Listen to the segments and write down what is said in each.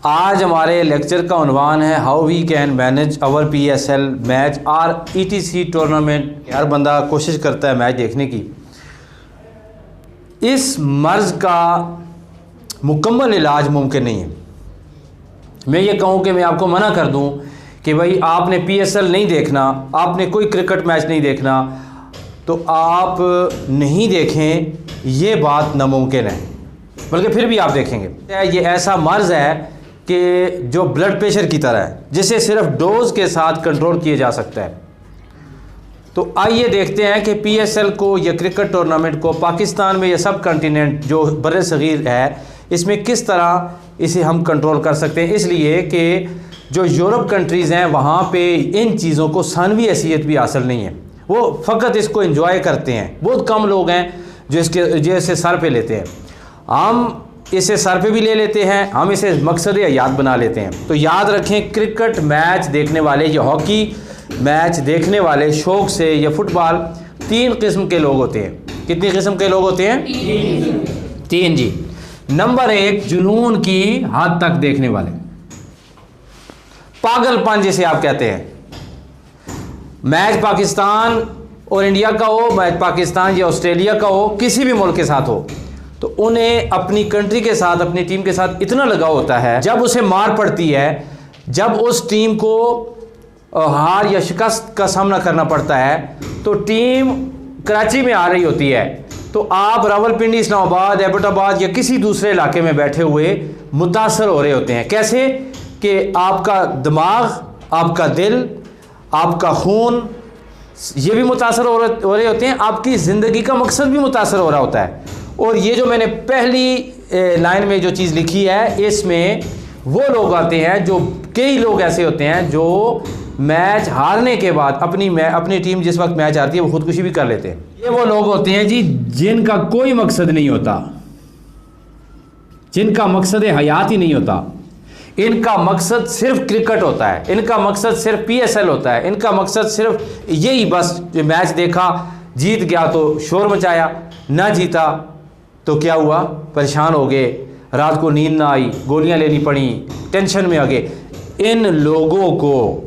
आज हमारे लेक्चर का उन्वान है how we can manage our PSL match और ETC टूर्नामेंट। हर बंदा कोशिश करता है मैच देखने की। इस मर्ज़ का मुकम्मल इलाज मुमकिन नहीं है। मैं ये कहूँ कि मैं आपको मना कर दूँ कि भाई आपने PSL नहीं देखना, आपने कोई क्रिकेट मैच नहीं देखना, तो आप नहीं देखें, ये बात नामुमकिन है। बल्कि फिर भी आप देखेंगे। ये ऐसा मर्ज़ है कि जो ब्लड प्रेशर की तरह है, जिसे सिर्फ डोज के साथ कंट्रोल किया जा सकता है। तो आइए देखते हैं कि PSL को या क्रिकेट टूर्नामेंट को पाकिस्तान में या सब कॉन्टिनेंट जो बर्रे सगीर है, इसमें किस तरह इसे हम कंट्रोल कर सकते हैं। इसलिए कि जो यूरोप कंट्रीज़ हैं वहाँ पे इन चीज़ों को सानवी हैसियत भी हासिल नहीं है। वो फ़कत इसको एंजॉय करते हैं। बहुत कम लोग हैं जो इसे सर पे लेते हैं। हम इसे सर पे भी ले लेते हैं, हम इसे मकसद हयात बना लेते हैं। तो याद रखें, क्रिकेट मैच देखने वाले या हॉकी मैच देखने वाले शौक़ से या फुटबॉल, 3 किस्म के लोग होते हैं। कितनी किस्म के लोग होते हैं? 3 जी। नंबर 1, जुनून की हद तक देखने वाले, पागलपन जिसे आप कहते हैं। मैच पाकिस्तान और इंडिया का हो, मैच पाकिस्तान या ऑस्ट्रेलिया का हो, किसी भी मुल्क के साथ हो, तो उन्हें अपनी कंट्री के साथ, अपनी टीम के साथ इतना लगाव होता है, जब उसे मार पड़ती है, जब उस टीम को हार या शिकस्त का सामना करना पड़ता है, तो टीम कराची में आ रही होती है, तो आप रावलपिंडी, इस्लामाबाद, एबटाबाद या किसी दूसरे इलाके में बैठे हुए मुतासर हो रहे होते हैं। कैसे कि आपका दिमाग, आपका दिल, आपका खून, ये भी मुतासर हो रहे होते हैं, आपकी ज़िंदगी का मकसद भी मुतासर हो रहा होता है। और ये जो मैंने पहली लाइन में जो चीज़ लिखी है, इसमें वो लोग आते हैं, जो कई लोग ऐसे होते हैं जो मैच हारने के बाद अपनी टीम जिस वक्त मैच हारती है वो खुदकुशी भी कर लेते हैं। ये वो लोग होते हैं जी जिनका कोई मकसद नहीं होता, जिनका मकसद हयात ही नहीं होता। इनका मकसद सिर्फ क्रिकेट होता है, इनका मकसद सिर्फ PSL होता है, इनका मकसद सिर्फ यही, बस मैच देखा, जीत गया तो शोर मचाया, ना जीता तो क्या हुआ, परेशान हो गए, रात को नींद ना आई, गोलियां लेनी पड़ी, टेंशन में आ गए। इन लोगों को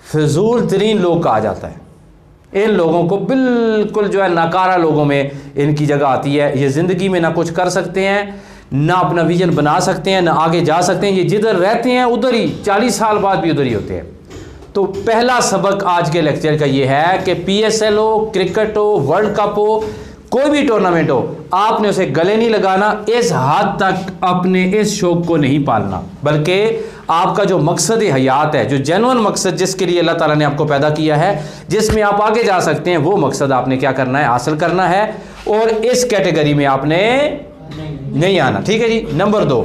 फिजूल तरीन लोग कहा जाता है। इन लोगों को बिल्कुल जो है नाकारा लोगों में इनकी जगह आती है। ये ज़िंदगी में ना कुछ कर सकते हैं, ना अपना विजन बना सकते हैं, ना आगे जा सकते हैं। ये जिधर रहते हैं उधर ही 40 साल बाद भी उधर ही होते हैं। तो पहला सबक आज के लेक्चर का ये है कि PSL हो, क्रिकेट हो, वर्ल्ड कप हो, कोई भी टूर्नामेंट हो, आपने उसे गले नहीं लगाना। इस हद तक अपने इस शौक़ को नहीं पालना, बल्कि आपका जो मकसद हयात है, जो जेन्युइन मकसद जिसके लिए अल्लाह ताला ने आपको पैदा किया है, जिसमें आप आगे जा सकते हैं, वो मकसद आपने क्या करना है, हासिल करना है। और इस कैटेगरी में आपने नहीं आना। ठीक है जी। नंबर 2,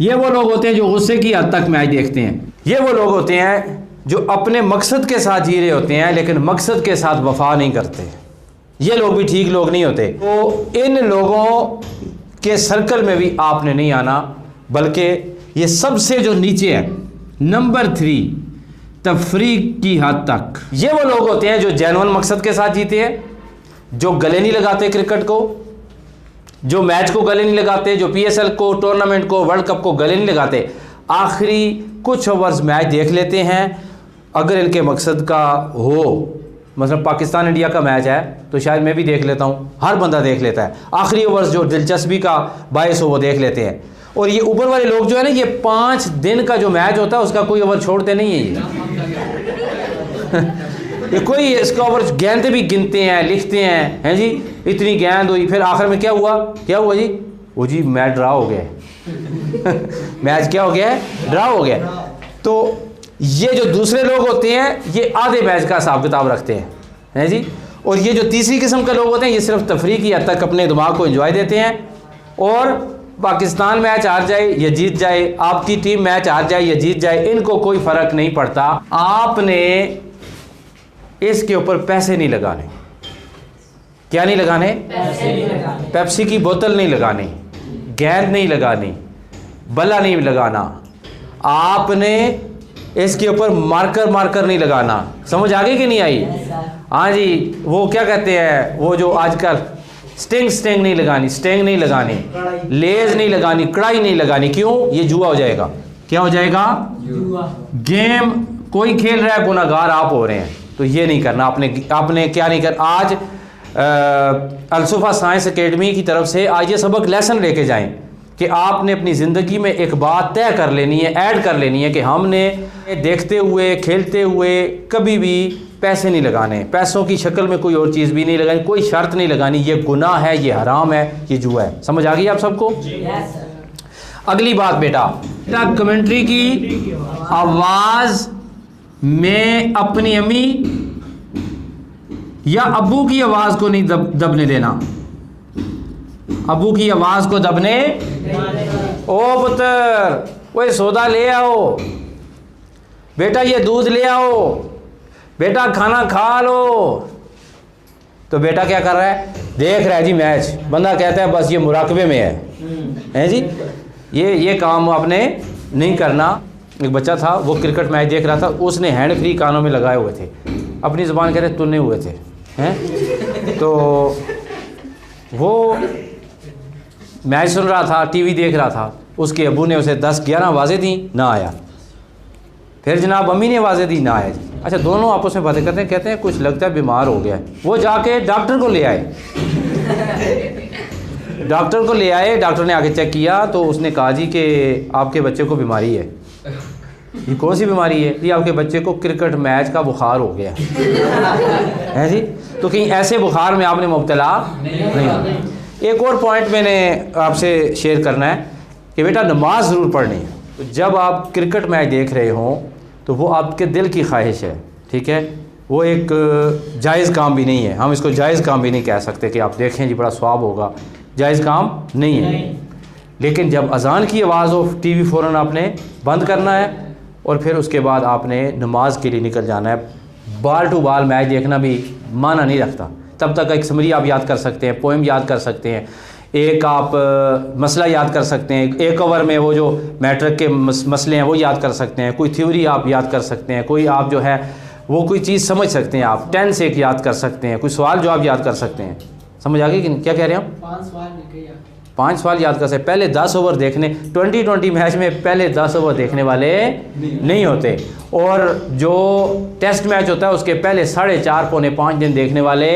ये वो लोग होते हैं जो गुस्से की हद तक मैच देखते हैं। ये वो लोग होते हैं जो अपने मकसद के साथ जी रहे होते हैं, लेकिन मकसद के साथ वफा नहीं करते। ये लोग भी ठीक लोग नहीं होते। तो इन लोगों के सर्कल में भी आपने नहीं आना, बल्कि ये सबसे जो नीचे है, नंबर 3, तफरीक की हद तक। ये वो लोग होते हैं जो जेन्युइन मकसद के साथ जीते हैं, जो गले नहीं लगाते क्रिकेट को, जो मैच को गले नहीं लगाते, जो PSL को, टूर्नामेंट को, वर्ल्ड कप को गले नहीं लगाते। आखिरी कुछ ओवर्स मैच देख लेते हैं। अगर इनके मकसद का हो, मतलब पाकिस्तान इंडिया का मैच है तो शायद मैं भी देख लेता हूँ, हर बंदा देख लेता है। आखिरी ओवर्स जो दिलचस्पी का बायस हो वो देख लेते हैं। और ये ऊपर वाले लोग जो है ना, ये 5 दिन का जो मैच होता है उसका कोई ओवर छोड़ते नहीं है। ये कोई इसका ओवर गेंद भी गिनते हैं, लिखते हैं जी, इतनी गेंद हुई, फिर आखिर में क्या हुआ जी, वो जी मैच ड्रा हो गया। मैच क्या हो गया, ड्रा हो गया। तो ये जो दूसरे लोग होते हैं, ये आधे मैच का हिसाब किताब रखते हैं जी। और ये जो तीसरी किस्म के लोग होते हैं, ये सिर्फ तफरीह की हद तक अपने दिमाग को एंजॉय देते हैं। और पाकिस्तान मैच हार जाए या जीत जाए, आपकी टीम मैच हार जाए या जीत जाए, इनको कोई फ़र्क नहीं पड़ता। आपने इसके ऊपर पैसे नहीं लगाने। क्या नहीं लगाने? पैसे नहीं लगाने। पेप्सी की बोतल नहीं लगानी, गेंद नहीं लगानी, बल्ला नहीं लगाना। आपने इसके ऊपर मार्कर नहीं लगाना। समझ आ गई कि नहीं आई? हाँ जी। वो क्या कहते हैं, वो जो आजकल स्टेंग नहीं लगानी, स्टेंग नहीं लगानी, लेज नहीं लगानी, कड़ाई नहीं लगानी। क्यों? ये जुआ हो जाएगा। क्या हो जाएगा? गेम कोई खेल रहा है, गुनाहगार आप हो रहे हैं। तो ये नहीं करना आपने क्या नहीं कर। आज अलसुफा साइंस एकेडमी की तरफ से आज ये सबक लेसन लेके जाएं कि आपने अपनी ज़िंदगी में एक बात तय कर लेनी है, ऐड कर लेनी है कि हमने देखते हुए खेलते हुए कभी भी पैसे नहीं लगाने, पैसों की शक्ल में कोई और चीज़ भी नहीं लगानी, कोई शर्त नहीं लगानी। ये गुनाह है, ये हराम है, ये जुआ है। समझ आ गई आप सबको? अगली बात बेटा, कमेंट्री की आवाज़ में अपनी अम्मी या अब्बू की आवाज़ को नहीं दबने देना। अब्बू की आवाज़ को दबने, ओ पुत्र वो सौदा ले आओ, बेटा ये दूध ले आओ, बेटा खाना खा लो। तो बेटा क्या कर रहा है? देख रहा है जी मैच। बंदा कहता है बस ये मुराकबे में है जी। ये काम आपने नहीं करना। एक बच्चा था, वो क्रिकेट मैच देख रहा था, उसने हैंड फ्री कानों में लगाए हुए थे, अपनी ज़ुबान कह रहे तुन्ने हुए थे हैं। तो वो मैच सुन रहा था, टीवी देख रहा था, उसके अबू ने उसे 10-11 आवाज़ें दी, ना आया। फिर जनाब अम्मी ने आवाज़ें दी, ना आया। अच्छा, दोनों आपस में बातें करते हैं, कहते हैं कुछ लगता है बीमार हो गया है। वो जाके डॉक्टर को ले आए। डॉक्टर को ले आए, डॉक्टर ने आके चेक किया तो उसने कहा जी कि आपके बच्चे को बीमारी है। ये कौन सी बीमारी है? ये आपके बच्चे को क्रिकेट मैच का बुखार हो गया है जी। तो कहीं ऐसे बुखार में आपने मुब्तला नहीं होना। एक और पॉइंट मैंने आपसे शेयर करना है कि बेटा नमाज ज़रूर पढ़नी है। तो जब आप क्रिकेट मैच देख रहे हों तो वो आपके दिल की ख्वाहिश है, ठीक है, वो एक जायज़ काम भी नहीं है। हम इसको जायज़ काम भी नहीं कह सकते कि आप देखें जी बड़ा स्वाब होगा, जायज़ काम नहीं है। लेकिन जब अज़ान की आवाज़ हो, टीवी फ़ौरन आपने बंद करना है और फिर उसके बाद आपने नमाज के लिए निकल जाना है। बाल टू बाल मैच देखना भी माना नहीं रखता। तब तक एक समरी आप याद कर सकते हैं, पोएम याद कर सकते हैं, एक आप मसला याद कर सकते हैं, एक ओवर में वो जो मैट्रिक के मसले हैं वो याद कर सकते हैं, कोई थ्योरी आप याद कर सकते हैं, कोई आप जो है वो कोई चीज़ समझ सकते हैं, आप 10 से एक याद कर सकते हैं, कोई सवाल जो आप याद कर सकते हैं। समझ आ गई कि क्या कह रहे हैं हम? 5 सवाल याद कर सकते। पहले 10 ओवर देखने, 20 मैच में पहले 10 ओवर देखने वाले नहीं होते। और जो टेस्ट मैच होता है उसके पहले 4.5 पौने 5 दिन देखने वाले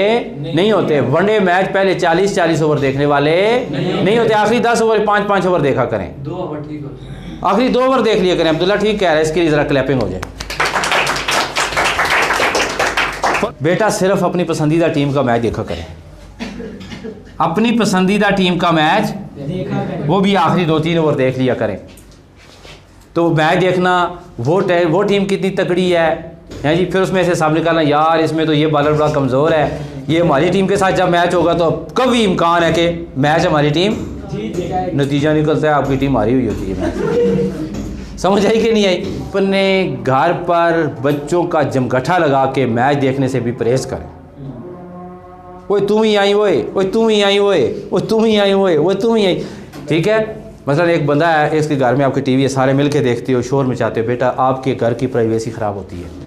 नहीं होते। वनडे मैच पहले 40 ओवर देखने वाले नहीं होते। आखिरी 10 ओवर 5 ओवर देखा करें, 2 ओवर ठीक होते हैं, आखिरी 2 ओवर देख लिया करें। अब्दुल्ला ठीक कह रहा है, इसके लिए ज़रा क्लैपिंग हो जाए। बेटा सिर्फ अपनी पसंदीदा टीम का मैच देखा करें, अपनी पसंदीदा टीम का मैच, वो भी आखिरी 2-3 ओवर देख लिया करें। तो मैच देखना, वो टीम कितनी तगड़ी है जी, फिर उसमें से सब निकालना, यार इसमें तो ये बॉलर बड़ा कमज़ोर है, ये हमारी टीम के साथ जब मैच होगा तो कभी इम्कान है कि मैच हमारी टीम, नतीजा निकलता है आपकी टीम हारी हुई होती है। समझ आई कि नहीं आई? अपने घर पर बच्चों का जमगठा लगा के मैच देखने से भी परहेज़ करें। वो तुम ही आई, वो तुम ही आई, वो तुम ही आई, वो तुम ही आई, ठीक है। मतलब एक बंदा है, इसके घर में आपकी टीवी है, सारे मिल के देखते हो, शोर मचाते हो, बेटा आपके घर की प्राइवेसी ख़राब होती है।